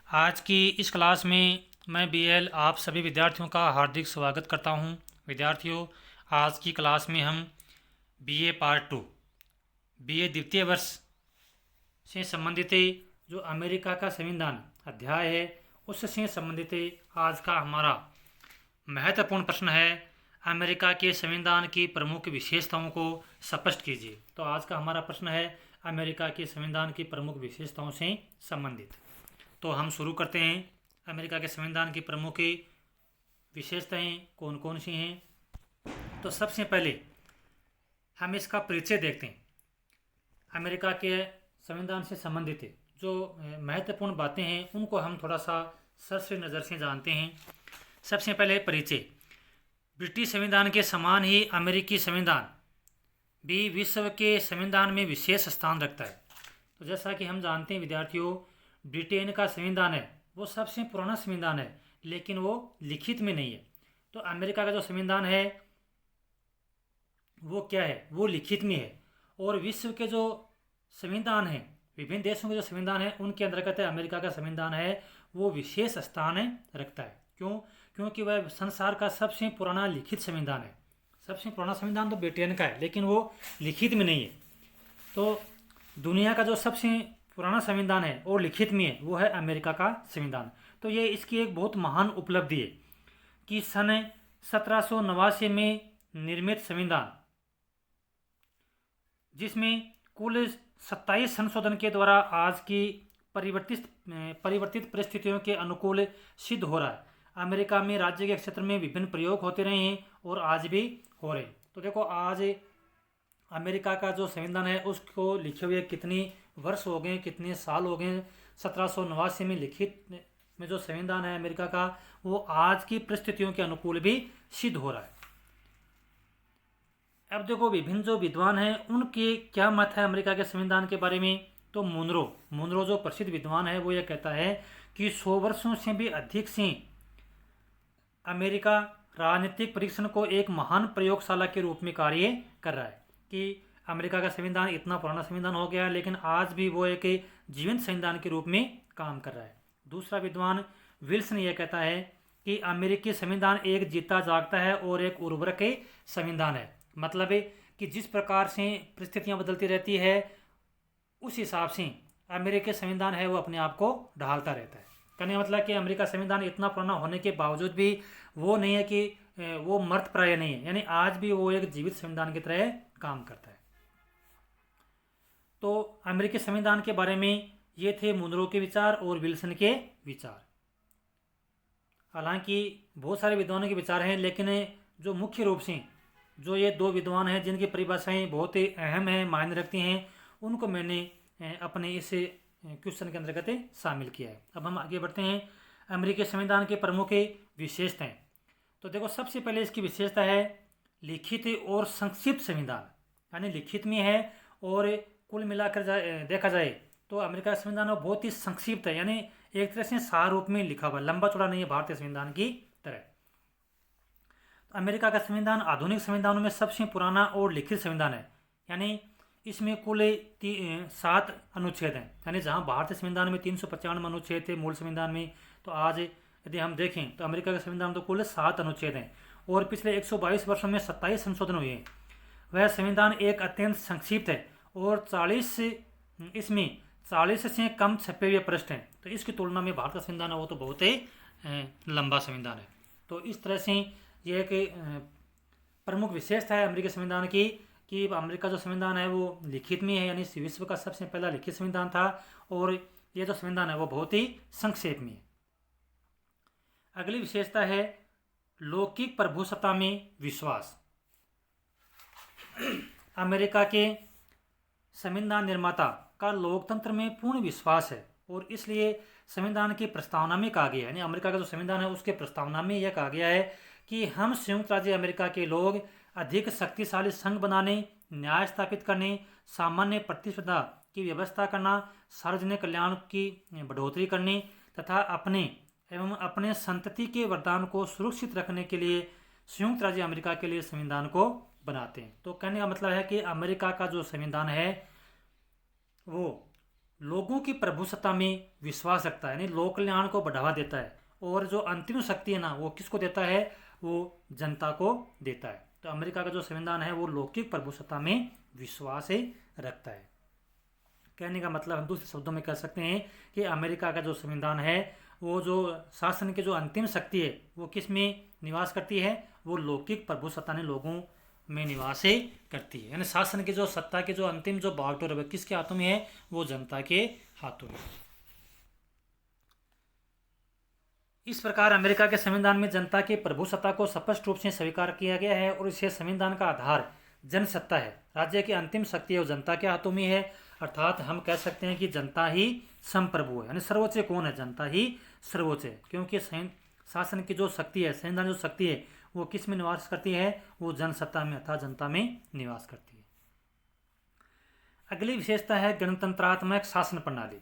आज की इस क्लास में मैं बीएल आप सभी विद्यार्थियों का हार्दिक स्वागत करता हूं। विद्यार्थियों, आज की क्लास में हम बीए पार्ट 2 बीए द्वितीय वर्ष से संबंधित जो अमेरिका का संविधान अध्याय है उससे संबंधित आज का हमारा महत्वपूर्ण प्रश्न है। अमेरिका के संविधान की प्रमुख विशेषताओं को स्पष्ट कीजिए। तो आज का हमारा प्रश्न है अमेरिका के संविधान की प्रमुख विशेषताओं से संबंधित। तो हम शुरू करते हैं। अमेरिका के संविधान की प्रमुख विशेषताएं कौन कौन सी हैं। तो सबसे पहले हम इसका परिचय देखते हैं। अमेरिका के संविधान से संबंधित जो महत्वपूर्ण बातें हैं उनको हम थोड़ा सा सरसरी नज़र से जानते हैं। सबसे पहले परिचय। ब्रिटिश संविधान के समान ही अमेरिकी संविधान भी विश्व के संविधान में विशेष स्थान रखता है। तो जैसा कि हम जानते हैं विद्यार्थियों, ब्रिटेन का संविधान है वो सबसे पुराना संविधान है, लेकिन वो लिखित में नहीं है। तो अमेरिका का जो संविधान है वो क्या है, वो लिखित में है। और विश्व के जो संविधान हैं, विभिन्न देशों के जो संविधान है उनके अंतर्गत अमेरिका का संविधान है वो विशेष स्थान रखता है। क्यों? क्योंकि वह संसार का सबसे पुराना लिखित संविधान है। सबसे पुराना संविधान तो ब्रिटेन का है, लेकिन वो लिखित में नहीं है। तो दुनिया का जो सबसे पुराना संविधान है और लिखित में है वो है अमेरिका का संविधान। तो ये इसकी एक बहुत महान उपलब्धि है कि सन 1789 में निर्मित संविधान, जिसमें कुल 27 संशोधन के द्वारा आज की परिवर्तित परिस्थितियों के अनुकूल सिद्ध हो रहा है। अमेरिका में राज्य के क्षेत्र में विभिन्न प्रयोग होते रहे हैं और आज भी हो रहे हैं। तो देखो, आज अमेरिका का जो संविधान है उसको लिखे हुए कितनी वर्ष हो गए, कितने साल हो गए। 1789 में लिखित में जो संविधान है अमेरिका का वो आज की परिस्थितियों के अनुकूल भी सिद्ध हो रहा है। अब देखो, विभिन्न जो विद्वान हैं उनके क्या मत है अमेरिका के संविधान के बारे में। तो मुनरो जो प्रसिद्ध विद्वान है वो ये कहता है कि 100 वर्षों से भी अधिक से अमेरिका राजनीतिक परीक्षण को एक महान प्रयोगशाला के रूप में कार्य कर रहा है। कि अमेरिका का संविधान इतना पुराना संविधान हो गया, लेकिन आज भी वो एक जीवंत संविधान के रूप में काम कर रहा है। दूसरा विद्वान विल्सन यह कहता है कि अमेरिकी संविधान एक जीता जागता है और एक उर्वरक संविधान है। मतलब है कि जिस प्रकार से परिस्थितियां बदलती रहती है उस हिसाब से अमेरिकी संविधान है वो अपने आप को ढालता रहता है। कहने का मतलब कि अमेरिका संविधान इतना पुराना होने के बावजूद भी वो नहीं है कि वो मर्त प्राय नहीं है, यानी आज भी वो एक जीवित संविधान की तरह काम करता है। तो अमेरिकी संविधान के बारे में ये थे मुनरो के विचार और विल्सन के विचार। हालांकि बहुत सारे विद्वानों के विचार हैं, लेकिन जो मुख्य रूप से जो ये दो विद्वान हैं जिनकी परिभाषाएं बहुत ही अहम हैं, मायने रखती हैं, उनको मैंने अपने इस क्वेश्चन के अंतर्गत शामिल किया है। अब हम आगे बढ़ते हैं। अमेरिकी संविधान के प्रमुख विशेषताएं। तो देखो, सबसे पहले इसकी विशेषता है लिखित और संक्षिप्त संविधान, यानी लिखित में है और कुल मिलाकर देखा जाए तो अमेरिका का संविधान बहुत ही संक्षिप्त है, यानी एक तरह से सार रूप में लिखा हुआ, लंबा चौड़ा नहीं है भारतीय संविधान की तरह। अमेरिका का संविधान आधुनिक संविधानों में सबसे पुराना और लिखित संविधान है, यानी इसमें कुल 7 अनुच्छेद हैं। यानी जहां भारतीय संविधान में 395 अनुच्छेद थे मूल संविधान में, तो आज यदि हम देखें तो अमेरिका का संविधान तो कुल 7 अनुच्छेद हैं और पिछले 122 वर्षों में 27 संशोधन हुए हैं। वह संविधान एक अत्यंत संक्षिप्त है और 40 से कम छपे हुए पृष्ठ हैं। तो इसकी तुलना में भारत का संविधान है वो तो बहुत ही लंबा संविधान है। तो इस तरह से ये एक प्रमुख विशेषता है अमेरिकी संविधान की कि अमेरिका जो संविधान है वो लिखित में है, यानी विश्व का सबसे पहला लिखित संविधान था, और ये जो संविधान है वो बहुत ही संक्षेप में है। अगली विशेषता है लौकिक प्रभुसत्ता में विश्वास। अमेरिका के संविधान निर्माता का लोकतंत्र में पूर्ण विश्वास है और इसलिए संविधान की प्रस्तावना में कहा गया है, यानी अमेरिका का जो संविधान है उसके प्रस्तावना में यह कहा गया है कि हम संयुक्त राज्य अमेरिका के लोग अधिक शक्तिशाली संघ बनाने, न्याय स्थापित करने, सामान्य प्रतिस्पर्धा की व्यवस्था करना, सार्वजनिक कल्याण की बढ़ोतरी करने तथा अपने एवं अपने संतति के वरदान को सुरक्षित रखने के लिए संयुक्त राज्य अमेरिका के लिए संविधान को बनाते हैं। तो कहने का मतलब है कि अमेरिका का जो संविधान है वो लोगों की प्रभुसत्ता में विश्वास रखता है, यानी लोक कल्याण को बढ़ावा देता है। और जो अंतिम शक्ति है ना, वो किसको देता है? वो जनता को देता है। तो अमेरिका का जो संविधान है वो लौकिक प्रभुसत्ता में विश्वास रखता है। कहने का मतलब हम दूसरे शब्दों में कह सकते हैं कि अमेरिका का जो संविधान है वो जो शासन की जो अंतिम शक्ति है वो किस में निवास करती है? वो लौकिक प्रभुसत्ता ने लोगों में निवास करती है। यानी शासन की जो सत्ता की जो अंतिम जो बागडोर है किसके हाथों में है? वो जनता के हाथों में। इस प्रकार अमेरिका के संविधान में जनता की प्रभुसत्ता को स्पष्ट रूप से स्वीकार किया गया है और इसे संविधान का आधार जनसत्ता है। राज्य की अंतिम शक्ति है वो जनता के हाथों में है, अर्थात हम कह सकते हैं कि जनता ही संप्रभु है। यानी सर्वोच्च कौन है? जनता ही सर्वोच्च है, क्योंकि शासन की जो शक्ति है, संविधान जो शक्ति है वो किस में निवास करती है? वो जनसत्ता में अर्थात जनता में निवास करती है। अगली विशेषता है गणतंत्रात्मक शासन प्रणाली।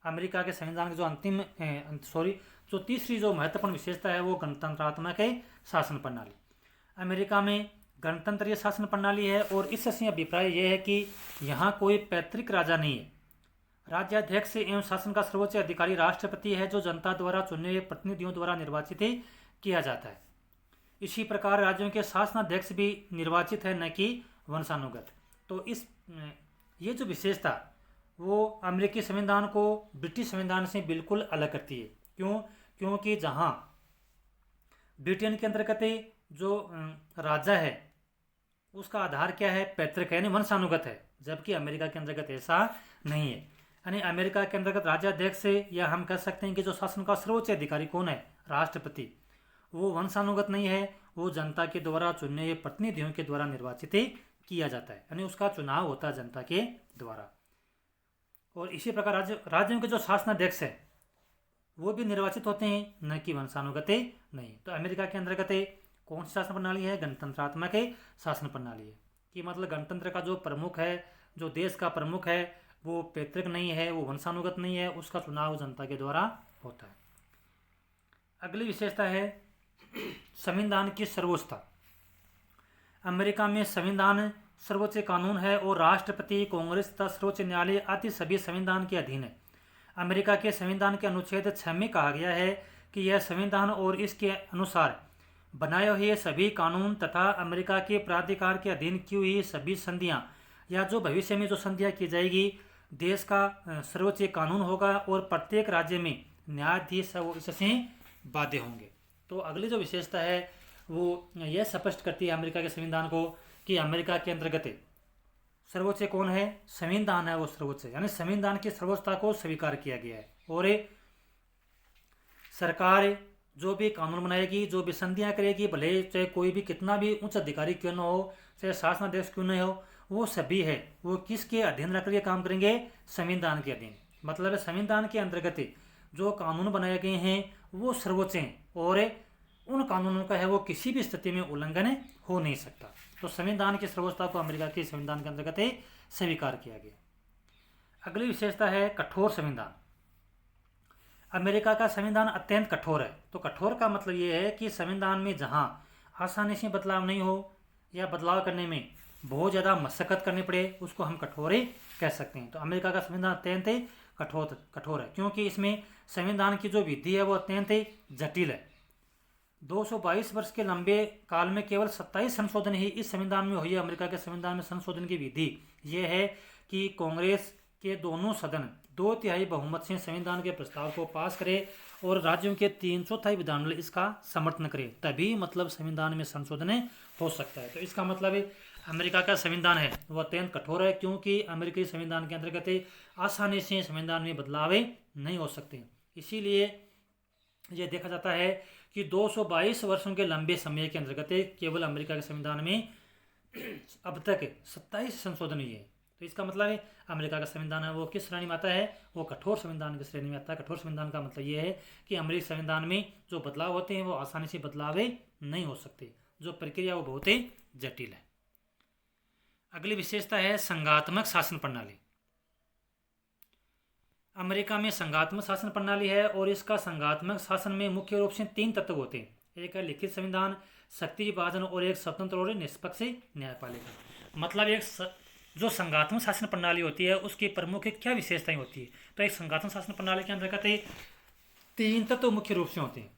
अमेरिका के संविधान की जो जो तीसरी जो महत्वपूर्ण विशेषता है वो गणतंत्रात्मक शासन प्रणाली। अमेरिका में गणतंत्रीय शासन प्रणाली है और इससे अभिप्राय यह है कि यहाँ कोई पैतृक राजा नहीं है। राज्याध्यक्ष एवं शासन का सर्वोच्च अधिकारी राष्ट्रपति है, जो जनता द्वारा चुने हुए प्रतिनिधियों द्वारा निर्वाचित किया जाता है। इसी प्रकार राज्यों के शासनाध्यक्ष भी निर्वाचित है, न कि वंशानुगत। तो ये जो विशेषता वो अमेरिकी संविधान को ब्रिटिश संविधान से बिल्कुल अलग करती है। क्यों? क्योंकि जहाँ ब्रिटेन के अंतर्गत जो राजा है उसका आधार क्या है? पैतृक है, यानी वंशानुगत है, जबकि अमेरिका के अंतर्गत ऐसा नहीं है। यानी अमेरिका के अंतर्गत राज्याध्यक्ष या हम कह सकते हैं कि जो शासन का सर्वोच्च अधिकारी कौन है? राष्ट्रपति। वो वंशानुगत नहीं है, वो जनता के द्वारा चुने हुए प्रतिनिधियों के द्वारा निर्वाचित किया जाता है, यानी उसका चुनाव होता है जनता के द्वारा। और इसी प्रकार राज्यों के जो शासनाध्यक्ष है वो भी निर्वाचित होते हैं, न कि वंशानुगत नहीं। तो अमेरिका के अंतर्गत कौन सी शासन प्रणाली है? गणतंत्रात्मक शासन प्रणाली है। कि मतलब गणतंत्र का जो प्रमुख है, जो देश का प्रमुख है, वो पैतृक नहीं है, वो वंशानुगत नहीं है, उसका चुनाव जनता के द्वारा होता है। अगली विशेषता है संविधान की सर्वोच्चता। अमेरिका में संविधान सर्वोच्च कानून है और राष्ट्रपति, कांग्रेस तथा सर्वोच्च न्यायालय आदि सभी संविधान के अधीन है। अमेरिका के संविधान के अनुच्छेद 6 में कहा गया है कि यह संविधान और इसके अनुसार बनाए हुए सभी कानून तथा अमेरिका के प्राधिकार के अधीन की हुई सभी संधियां या जो भविष्य में जो संधियां की जाएगी देश का सर्वोच्च कानून होगा और प्रत्येक राज्य में न्यायाधीश इससे बाध्य होंगे। तो अगली जो विशेषता है वो यह स्पष्ट करती है अमेरिका के संविधान को कि अमेरिका के अंतर्गत सर्वोच्च कौन है? संविधान है वो सर्वोच्च, यानी संविधान की सर्वोच्चता को स्वीकार किया गया है। और सरकार जो भी कानून बनाएगी, जो भी संधियां करेगी, भले चाहे कोई भी कितना भी उच्च अधिकारी क्यों न हो, चाहे शासनाध्यक्ष क्यों न हो, वो सभी है वो किसके अधीन रखकर काम करेंगे? संविधान के अधीन। मतलब संविधान के अंतर्गत जो कानून बनाए गए हैं वो सर्वोच्च हैं और उन कानूनों का है वो किसी भी स्थिति में उल्लंघन हो नहीं सकता। तो संविधान की सर्वोच्चता को अमेरिका के संविधान के अंतर्गत स्वीकार किया गया। अगली विशेषता है कठोर संविधान। अमेरिका का संविधान अत्यंत कठोर है। तो कठोर का मतलब ये है कि संविधान में जहाँ आसानी से बदलाव नहीं हो या बदलाव करने में बहुत ज़्यादा मशक्कत करनी पड़े उसको हम कठोर कह सकते हैं। तो अमेरिका का संविधान अत्यंत कठोर है क्योंकि इसमें संविधान की जो विधि है वो अत्यंत जटिल है। 222 वर्ष के लंबे काल में केवल 27 संशोधन ही इस संविधान में हुई है। अमेरिका के संविधान में संशोधन की विधि ये है कि कांग्रेस के दोनों सदन 2/3 बहुमत से संविधान के प्रस्ताव को पास करे और राज्यों के 3/4 विधानमंडल इसका समर्थन करे, तभी मतलब संविधान में संशोधन हो सकता है। तो इसका मतलब अमेरिका का संविधान है वह अत्यंत कठोर है क्योंकि अमेरिकी संविधान के अंतर्गत आसानी से संविधान में बदलाव नहीं हो सकते। इसीलिए यह देखा जाता है कि 222 वर्षों के लंबे समय के अंतर्गत केवल अमेरिका के संविधान में अब तक 27 संशोधन हुए हैं। तो इसका मतलब है अमेरिका का संविधान है वो किस श्रेणी में आता है? वो कठोर संविधान की श्रेणी में आता है। कठोर संविधान का मतलब ये है कि अमेरिकी संविधान में जो बदलाव होते हैं वो आसानी से बदलाव नहीं हो सकते, जो प्रक्रिया वो बहुत ही जटिल है। अगली विशेषता है संघात्मक शासन प्रणाली। अमेरिका में संघात्मक शासन प्रणाली है और इसका संघात्मक शासन में मुख्य रूप से 3 तत्व होते हैं। एक है लिखित संविधान, शक्ति विभाजन और एक स्वतंत्र और निष्पक्ष न्यायपालिका। मतलब एक जो संघात्मक शासन प्रणाली होती है उसकी प्रमुख क्या विशेषताएं होती है। तो एक संघात्मक शासन प्रणाली के अंतर्गत 3 तत्व मुख्य रूप से होते हैं।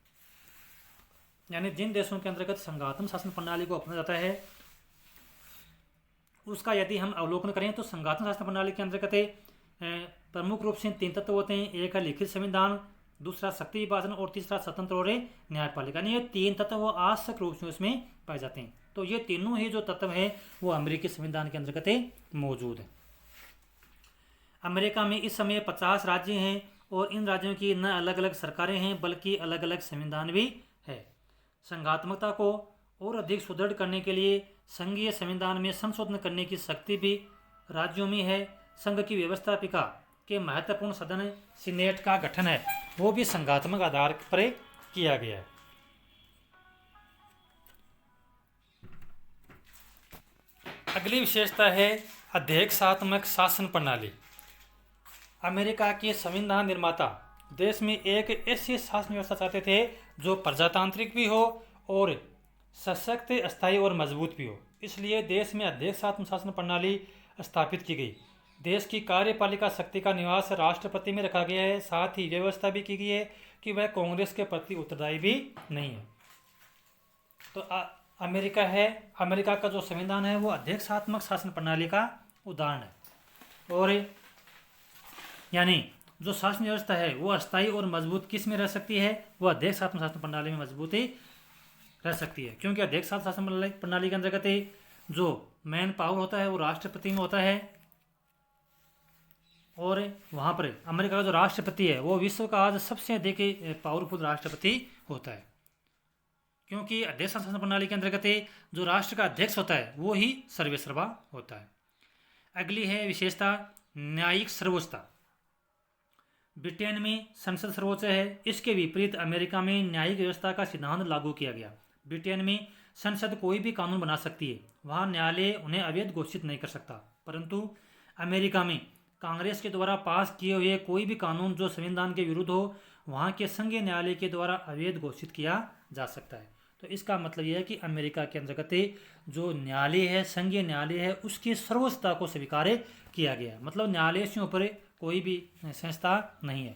यानी जिन देशों के अंतर्गत संघात्मक शासन प्रणाली को अपनाया जाता है उसका यदि हम अवलोकन करें तो संघात्मक शासन प्रणाली के अंतर्गत प्रमुख रूप से 3 तत्व होते हैं। एक है लिखित संविधान, दूसरा शक्ति विभाजन और तीसरा स्वतंत्र और न्यायपालिका। यानी ये 3 तत्व आवश्यक रूप से उसमें पाए जाते हैं। तो ये तीनों ही जो तत्व है वो अमेरिकी संविधान के अंतर्गत मौजूद है। अमेरिका में इस समय 50 राज्य हैं और इन राज्यों की न अलग अलग सरकारें हैं बल्कि अलग अलग संविधान भी है। संघात्मकता को और अधिक सुदृढ़ करने के लिए संघीय संविधान में संशोधन करने की शक्ति भी राज्यों में है। संघ की व्यवस्थापिका के महत्वपूर्ण सदन सीनेट का गठन है वो भी संघात्मक आधार पर किया गया है। अगली विशेषता है अध्यक्षात्मक शासन प्रणाली। अमेरिका के संविधान निर्माता देश में एक ऐसी शासन व्यवस्था चाहते थे जो प्रजातांत्रिक भी हो और सशक्त, अस्थायी और मजबूत भी हो। इसलिए देश में अध्यक्षात्मक शासन प्रणाली स्थापित की गई। देश की कार्यपालिका शक्ति का निवास राष्ट्रपति में रखा गया है। साथ ही व्यवस्था भी की गई है कि वह कांग्रेस के प्रति उत्तरदायी भी नहीं है। तो अमेरिका का जो संविधान है वो अध्यक्षात्मक शासन प्रणाली का उदाहरण है। और यानी जो शासन व्यवस्था है वो अस्थायी और मजबूत किस में रह सकती है, वो अध्यक्षात्मक शासन प्रणाली में मजबूती रह सकती है। क्योंकि अध्यक्षात्मक शासन प्रणाली के अंतर्गत जो मैन पावर होता है वो राष्ट्रपति में होता है और वहाँ पर अमेरिका का जो राष्ट्रपति है वो विश्व का आज सबसे अधिक पावरफुल राष्ट्रपति होता है। क्योंकि अध्यक्ष शासन प्रणाली के अंतर्गत जो राष्ट्र का अध्यक्ष होता है वो ही सर्वेसर्वा होता है। अगली है विशेषता न्यायिक सर्वोच्चता। ब्रिटेन में संसद सर्वोच्च है। इसके विपरीत अमेरिका में न्यायिक व्यवस्था का सिद्धांत लागू किया गया। ब्रिटेन में संसद कोई भी कानून बना सकती है, वहाँ न्यायालय उन्हें अवैध घोषित नहीं कर सकता। परंतु अमेरिका में कांग्रेस के द्वारा पास किए हुए कोई भी कानून जो संविधान के विरुद्ध हो वहाँ के संघीय न्यायालय के द्वारा अवैध घोषित किया जा सकता है। तो इसका मतलब यह है कि अमेरिका के अंतर्गत जो न्यायालय है, संघीय न्यायालय है, उसकी सर्वोच्चता को स्वीकार किया गया। मतलब न्यायालय से ऊपर कोई भी संस्था नहीं है।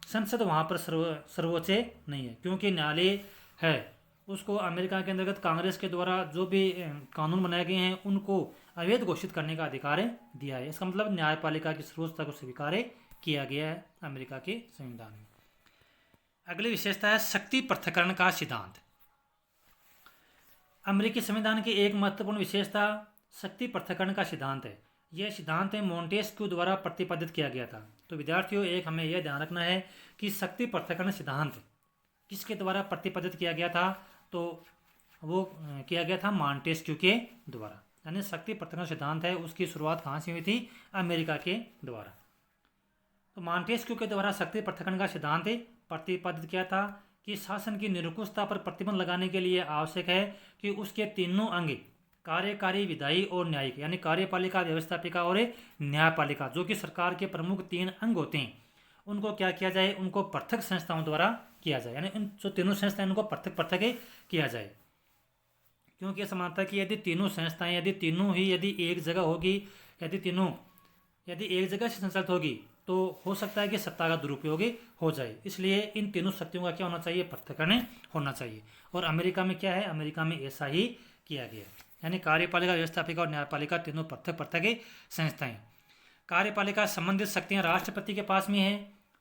संसद वहाँ पर सर्वोच्च नहीं है क्योंकि न्यायालय है उसको अमेरिका के अंतर्गत कांग्रेस के द्वारा जो भी कानून बनाए गए हैं उनको अवैध घोषित करने का अधिकार दिया है। इसका मतलब न्यायपालिका की सर्वोच्चता को स्वीकार किया गया है अमेरिका के संविधान में। अगली विशेषता है शक्ति पृथक्करण का सिद्धांत। अमेरिकी संविधान की एक महत्वपूर्ण विशेषता शक्ति पृथक्करण का सिद्धांत है। यह सिद्धांत मोंटेस्क्यू द्वारा प्रतिपादित किया गया था। तो विद्यार्थियों एक हमें यह ध्यान रखना है कि शक्ति पृथक्करण सिद्धांत किसके द्वारा प्रतिपादित किया गया था, तो वो किया गया था मॉन्टेस्क्यू के द्वारा। यानी शक्ति पृथक्करण सिद्धांत है उसकी शुरुआत कहाँ से हुई थी, अमेरिका के द्वारा। तो मॉन्टेस्क्यू के द्वारा शक्ति पृथक्करण का सिद्धांत प्रतिपादित किया था कि शासन की निरंकुशता पर प्रतिबंध लगाने के लिए आवश्यक है कि उसके तीनों अंग कार्यकारी, विधायी और न्यायिक, यानी कार्यपालिका, व्यवस्थापिका और न्यायपालिका, जो कि सरकार के प्रमुख 3 अंग होते हैं, उनको क्या किया जाए, उनको पृथक संस्थाओं द्वारा किया जाए। यानी इन जो तीनों संस्थाएं उनको पृथक पृथक किया जाए। क्योंकि ऐसा मानता है कि यदि तीनों संस्थाएं यदि एक जगह होगी, यदि एक जगह से संचालित होगी तो हो सकता है कि सत्ता का दुरुपयोग हो जाए। इसलिए इन तीनों शक्तियों का क्या होना चाहिए, पृथक्करण होना चाहिए। और अमेरिका में क्या है, अमेरिका में ऐसा ही किया गया। यानी कार्यपालिका, व्यवस्थापिका और न्यायपालिका तीनों पृथक पृथक संस्थाएं। कार्यपालिका संबंधित शक्तियां राष्ट्रपति के पास में है,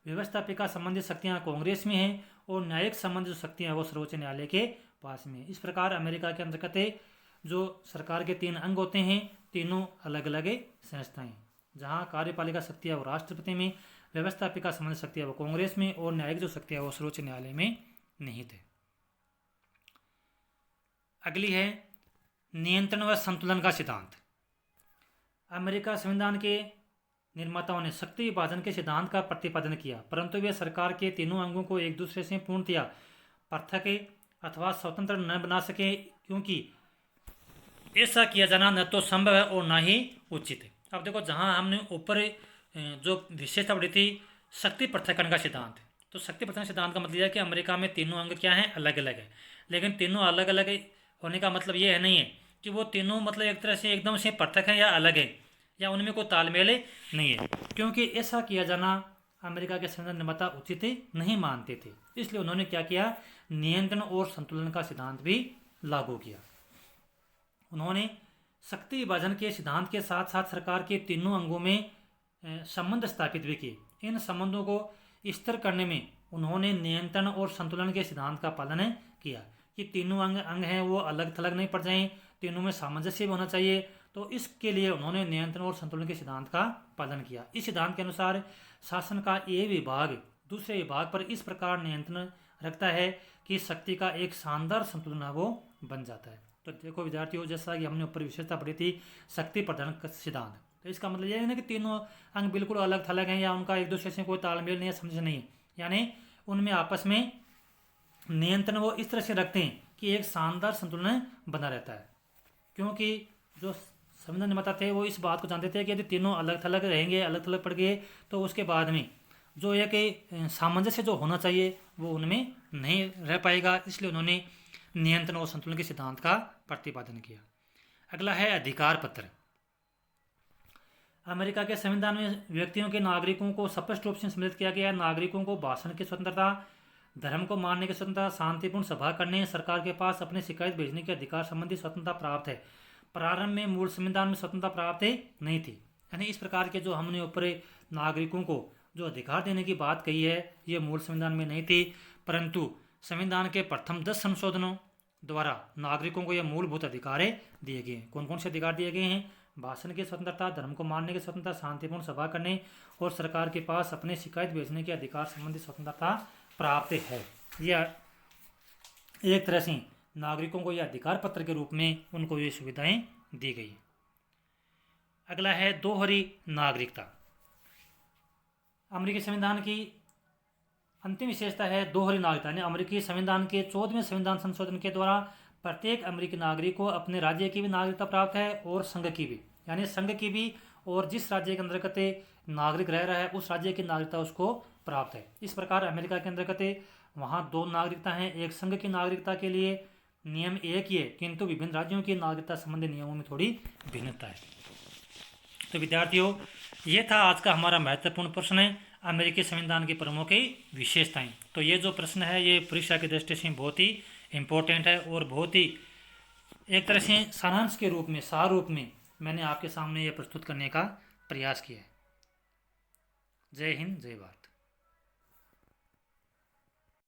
व्यवस्थापिका संबंधित शक्तियां कांग्रेस में हैं और न्यायिक संबंधित शक्तियां वो सर्वोच्च न्यायालय के पास में। इस प्रकार अमेरिका के अंतर्गत जो सरकार के 3 अंग होते हैं, तीनों अलग अलग संस्थाएं, जहां कार्यपालिका शक्तियां वो राष्ट्रपति में, व्यवस्थापिका संबंधित शक्तियां वो कांग्रेस में और न्यायिक जो शक्तियां वो सर्वोच्च न्यायालय में निहित है। अगली है नियंत्रण व संतुलन का सिद्धांत। अमेरिका संविधान के निर्माताओं ने शक्ति विभाजन के सिद्धांत का प्रतिपादन किया, परंतु वे सरकार के तीनों अंगों को एक दूसरे से पूर्णतया पृथक अथवा स्वतंत्र न बना सके, क्योंकि ऐसा किया जाना न तो संभव है और न ही उचित है। अब देखो, जहां हमने ऊपर जो विशेषता पढ़ी थी शक्ति पृथक्करण का सिद्धांत, तो शक्ति पृथक्करण सिद्धांत का मतलब है कि अमेरिका में तीनों अंग क्या हैं, अलग अलग है। लेकिन तीनों अलग अलग होने का मतलब ये है नहीं है कि वो तीनों मतलब एक तरह से एकदम से पृथक हैं या अलग है। या उनमें कोई तालमेल नहीं है, क्योंकि ऐसा किया जाना अमेरिका के संविधान निर्माता उचित नहीं मानते थे। इसलिए उन्होंने क्या किया, नियंत्रण और संतुलन का सिद्धांत भी लागू किया। उन्होंने शक्ति विभाजन के सिद्धांत के साथ साथ सरकार के तीनों अंगों में संबंध स्थापित भी किए। इन संबंधों को स्थिर करने में उन्होंने नियंत्रण और संतुलन के सिद्धांत का पालन किया कि तीनों अंग हैं वो अलग थलग नहीं पड़ जाएं, तीनों में सामंजस्य भी होना चाहिए। तो इसके लिए उन्होंने नियंत्रण और संतुलन के सिद्धांत का पालन किया। इस सिद्धांत के अनुसार शासन का एक विभाग दूसरे विभाग पर इस प्रकार नियंत्रण रखता है कि शक्ति का एक शानदार संतुलन वो बन जाता है। तो देखो विद्यार्थियों, जैसा कि हमने ऊपर विशेषता पढ़ी थी शक्ति प्रदान का सिद्धांत, तो इसका मतलब यह है ना कि तीनों अंग बिल्कुल अलग थलग हैं या उनका एक दूसरे से कोई तालमेल नहीं है, समझ नहीं है, यानी उनमें आपस में नियंत्रण वो इस तरह से रखते हैं कि एक शानदार संतुलन बना रहता है। क्योंकि जो संविधान निर्माता थे वो इस बात को जानते थे कि यदि तीनों अलग थलग रहेंगे, अलग थलग पड़ गए, तो उसके बाद में जो एक सामंजस्य जो होना चाहिए वो उनमें नहीं रह पाएगा। इसलिए उन्होंने नियंत्रण और संतुलन के सिद्धांत का प्रतिपादन किया। अगला है अधिकार पत्र। अमेरिका के संविधान में व्यक्तियों के नागरिकों को स्पष्ट रूप से सम्मिलित किया गया है। नागरिकों को भाषण की स्वतंत्रता, धर्म को मानने की स्वतंत्रता, शांतिपूर्ण सभा करने, सरकार के पास अपनी शिकायत भेजने के अधिकार संबंधी स्वतंत्रता प्राप्त है। प्रारंभ में मूल संविधान में स्वतंत्रता प्राप्त नहीं थी, यानी इस प्रकार के जो हमने ऊपर नागरिकों को जो अधिकार देने की बात कही है ये मूल संविधान में नहीं थी, परंतु संविधान के प्रथम 10 संशोधनों द्वारा नागरिकों को यह मूलभूत अधिकार दिए गए हैं। कौन कौन से अधिकार दिए गए हैं? भाषण की स्वतंत्रता, धर्म को मानने की स्वतंत्रता, शांतिपूर्ण सभा करने और सरकार के पास अपने शिकायत भेजने के अधिकार संबंधी स्वतंत्रता प्राप्त है। यह एक तरह से नागरिकों को यह अधिकार पत्र के रूप में उनको ये सुविधाएं दी गई। अगला है दोहरी नागरिकता। अमेरिकी संविधान की अंतिम विशेषता है दोहरी नागरिकता, यानी अमेरिकी संविधान के 14वें संविधान संशोधन के द्वारा प्रत्येक अमेरिकी नागरिक को अपने राज्य की भी नागरिकता प्राप्त है और संघ की भी, यानी संघ की भी, और जिस राज्य के अंतर्गत नागरिक रह रहा है उस राज्य की नागरिकता उसको प्राप्त है। इस प्रकार अमेरिका के अंतर्गत वहाँ 2 नागरिकता हैं। एक संघ की नागरिकता के लिए नियम एक ही है, किंतु विभिन्न राज्यों की नागरिकता संबंधी नियमों में थोड़ी भिन्नता है। तो विद्यार्थियों, ये था आज का हमारा महत्वपूर्ण प्रश्न है, अमेरिकी संविधान की प्रमुख विशेषताएं। तो ये जो प्रश्न है ये परीक्षा की दृष्टि से बहुत ही इम्पोर्टेंट है और बहुत ही एक तरह से सारांश के रूप में, सार रूप में मैंने आपके सामने ये प्रस्तुत करने का प्रयास किया है। जय हिंद, जय भारत।